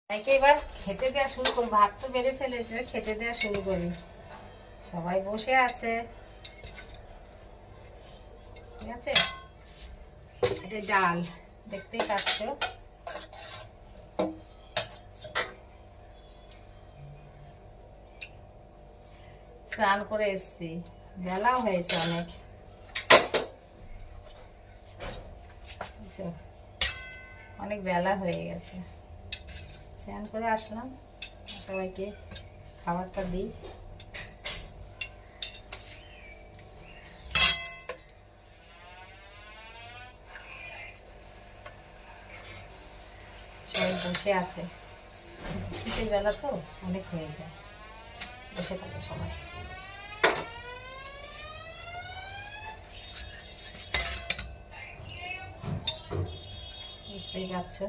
সবাইকে এবার খেতে দেওয়া শুরু করি। ভাত তো বেড়ে ফেলেছে, খেতে দেওয়া শুরু করি। সবাই বসে আছে, ঠিক আছে। এটা ডাল দেখতেই পাচ্ছ। স্নান করে এসছি, বেলাও হয়েছে অনেক, অনেক বেলা হয়ে গেছে। স্নান করে আসলাম, সবাইকে খাবারটা দিই। সবাই বসে আছে, শীতের বেলা তো অনেক হয়ে যায়, বসে থাকে সবাই। বুঝতেই পারছো।